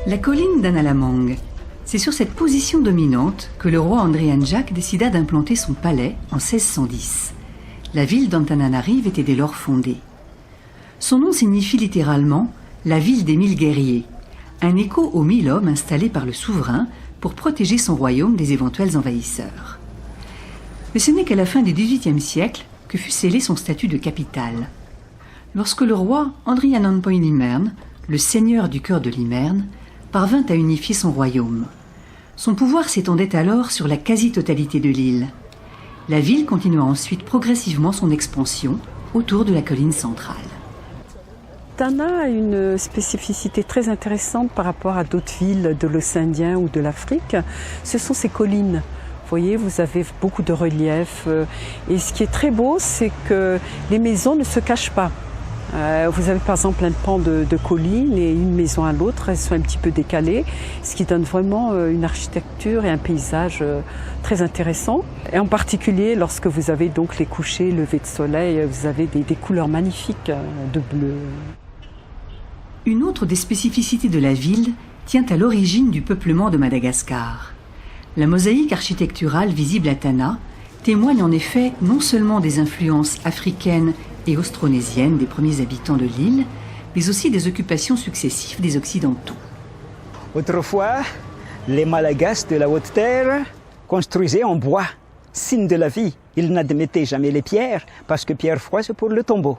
La colline d'Analamang. C'est sur cette position dominante que le roi Andrian Jacques décida d'implanter son palais en 1610. La ville d'Antananarive était dès lors fondée. Son nom signifie littéralement « la ville des 1000 guerriers », un écho aux 1000 hommes installés par le souverain pour protéger son royaume des éventuels envahisseurs. Mais ce n'est qu'à la fin du XVIIIe siècle que fut scellé son statut de capitale. Lorsque le roi Andrian Anpoin Limern, le seigneur du cœur de Limern, parvint à unifier son royaume. Son pouvoir s'étendait alors sur la quasi-totalité de l'île. La ville continua ensuite progressivement son expansion autour de la colline centrale. Tana a une spécificité très intéressante par rapport à d'autres villes de l'océan Indien ou de l'Afrique. Ce sont ces collines. Vous voyez, vous avez beaucoup de relief. Et ce qui est très beau, c'est que les maisons ne se cachent pas. Vous avez par exemple un pan de collines et une maison à l'autre, elles sont un petit peu décalées, ce qui donne vraiment une architecture et un paysage très intéressant. Et en particulier, lorsque vous avez donc les couchers, levées de soleil, vous avez des couleurs magnifiques de bleu. Une autre des spécificités de la ville tient à l'origine du peuplement de Madagascar. La mosaïque architecturale visible à Tana témoigne en effet non seulement des influences africaines et austronésiennes des premiers habitants de l'île, mais aussi des occupations successives des Occidentaux. Autrefois, les Malagasy de la Haute-Terre construisaient en bois, signe de la vie. Ils n'admettaient jamais les pierres, parce que pierre froide, c'est pour le tombeau.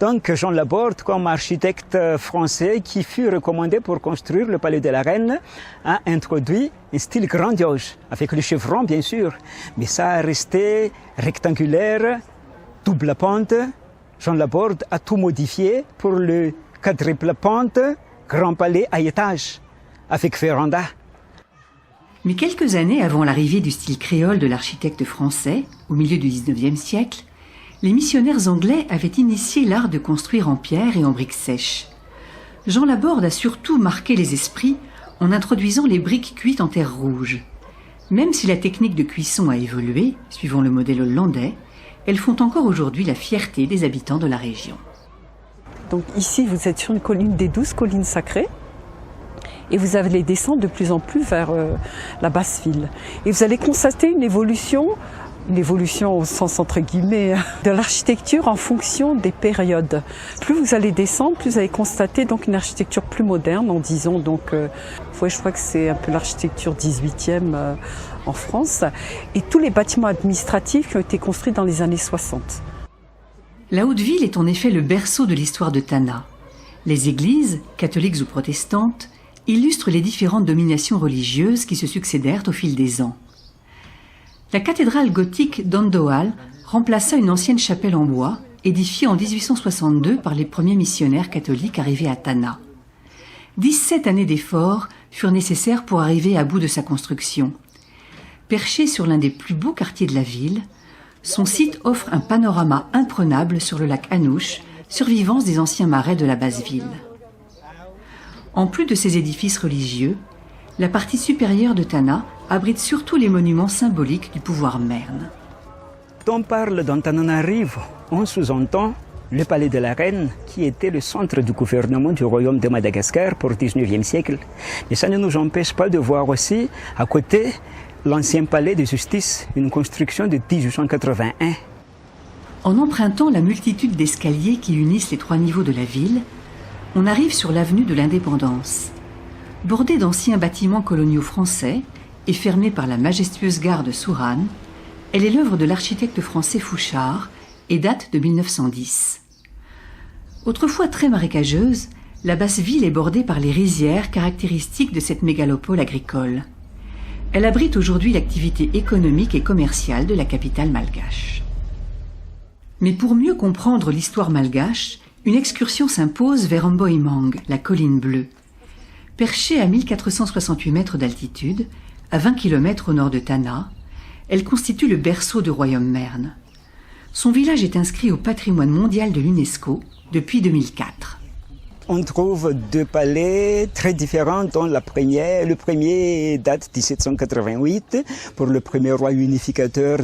Donc Jean Laborde, comme architecte français qui fut recommandé pour construire le palais de la Reine, a introduit un style grandiose, avec le chevron bien sûr, mais ça a resté rectangulaire, double pente. Jean Laborde a tout modifié pour le quadruple pente, grand palais à étage, avec véranda. Mais quelques années avant l'arrivée du style créole de l'architecte français, au milieu du XIXe siècle, les missionnaires anglais avaient initié l'art de construire en pierre et en briques sèches. Jean Laborde a surtout marqué les esprits en introduisant les briques cuites en terre rouge. Même si la technique de cuisson a évolué, suivant le modèle hollandais, elles font encore aujourd'hui la fierté des habitants de la région. Donc ici, vous êtes sur une colline des 12 collines sacrées et vous allez descendre de plus en plus vers la basse ville. Et vous allez constater une évolution au sens entre guillemets, de l'architecture en fonction des périodes. Plus vous allez descendre, plus vous allez constater donc une architecture plus moderne, en disant donc, je crois que c'est un peu l'architecture 18e en France, et tous les bâtiments administratifs qui ont été construits dans les années 60. La Haute-Ville est en effet le berceau de l'histoire de Tana. Les églises, catholiques ou protestantes, illustrent les différentes dominations religieuses qui se succédèrent au fil des ans. La cathédrale gothique d'Andohal remplaça une ancienne chapelle en bois, édifiée en 1862 par les premiers missionnaires catholiques arrivés à Tana. 17 années d'efforts furent nécessaires pour arriver à bout de sa construction. Perché sur l'un des plus beaux quartiers de la ville, son site offre un panorama imprenable sur le lac Anouch, survivance des anciens marais de la basse ville. En plus de ces édifices religieux, la partie supérieure de Tana abrite surtout les monuments symboliques du pouvoir merne. Quand on parle d'Antananarivo, on sous-entend le palais de la reine, qui était le centre du gouvernement du royaume de Madagascar pour le 19e siècle. Mais ça ne nous empêche pas de voir aussi, à côté, l'ancien palais de justice, une construction de 1881. En empruntant la multitude d'escaliers qui unissent les 3 niveaux de la ville, on arrive sur l'avenue de l'Indépendance. Bordée d'anciens bâtiments coloniaux français et fermée par la majestueuse gare de Sourane, elle est l'œuvre de l'architecte français Fouchard et date de 1910. Autrefois très marécageuse, la basse ville est bordée par les rizières caractéristiques de cette mégalopole agricole. Elle abrite aujourd'hui l'activité économique et commerciale de la capitale malgache. Mais pour mieux comprendre l'histoire malgache, une excursion s'impose vers Ambohimang, la colline bleue. Perchée à 1468 mètres d'altitude, à 20 km au nord de Tana, elle constitue le berceau du royaume merne. Son village est inscrit au patrimoine mondial de l'UNESCO depuis 2004. On trouve 2 palais très différents, dont le premier date de 1788 pour le premier roi unificateur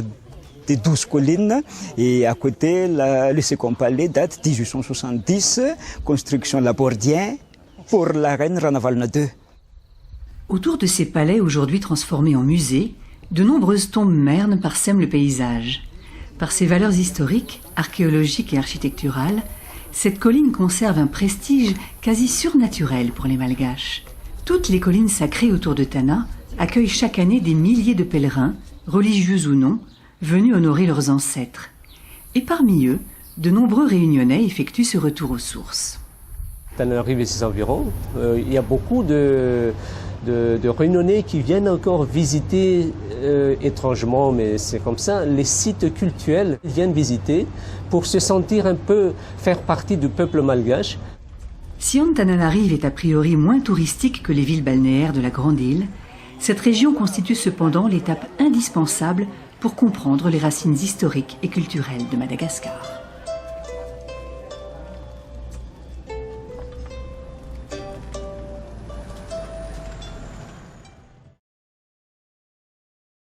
des 12 collines, et à côté le second palais date de 1870, construction labordien pour la reine Ranavalna II. Autour de ces palais aujourd'hui transformés en musées, de nombreuses tombes mernes parsèment le paysage. Par ses valeurs historiques, archéologiques et architecturales, cette colline conserve un prestige quasi surnaturel pour les Malgaches. Toutes les collines sacrées autour de Tana accueillent chaque année des milliers de pèlerins, religieux ou non, venus honorer leurs ancêtres. Et parmi eux, de nombreux Réunionnais effectuent ce retour aux sources. Tananarive et ses environs, il y a beaucoup de Réunionnais qui viennent encore visiter étrangement, mais c'est comme ça, les sites cultuels. Ils viennent visiter pour se sentir un peu, faire partie du peuple malgache. Si Antananarive est a priori moins touristique que les villes balnéaires de la Grande Île, cette région constitue cependant l'étape indispensable pour comprendre les racines historiques et culturelles de Madagascar.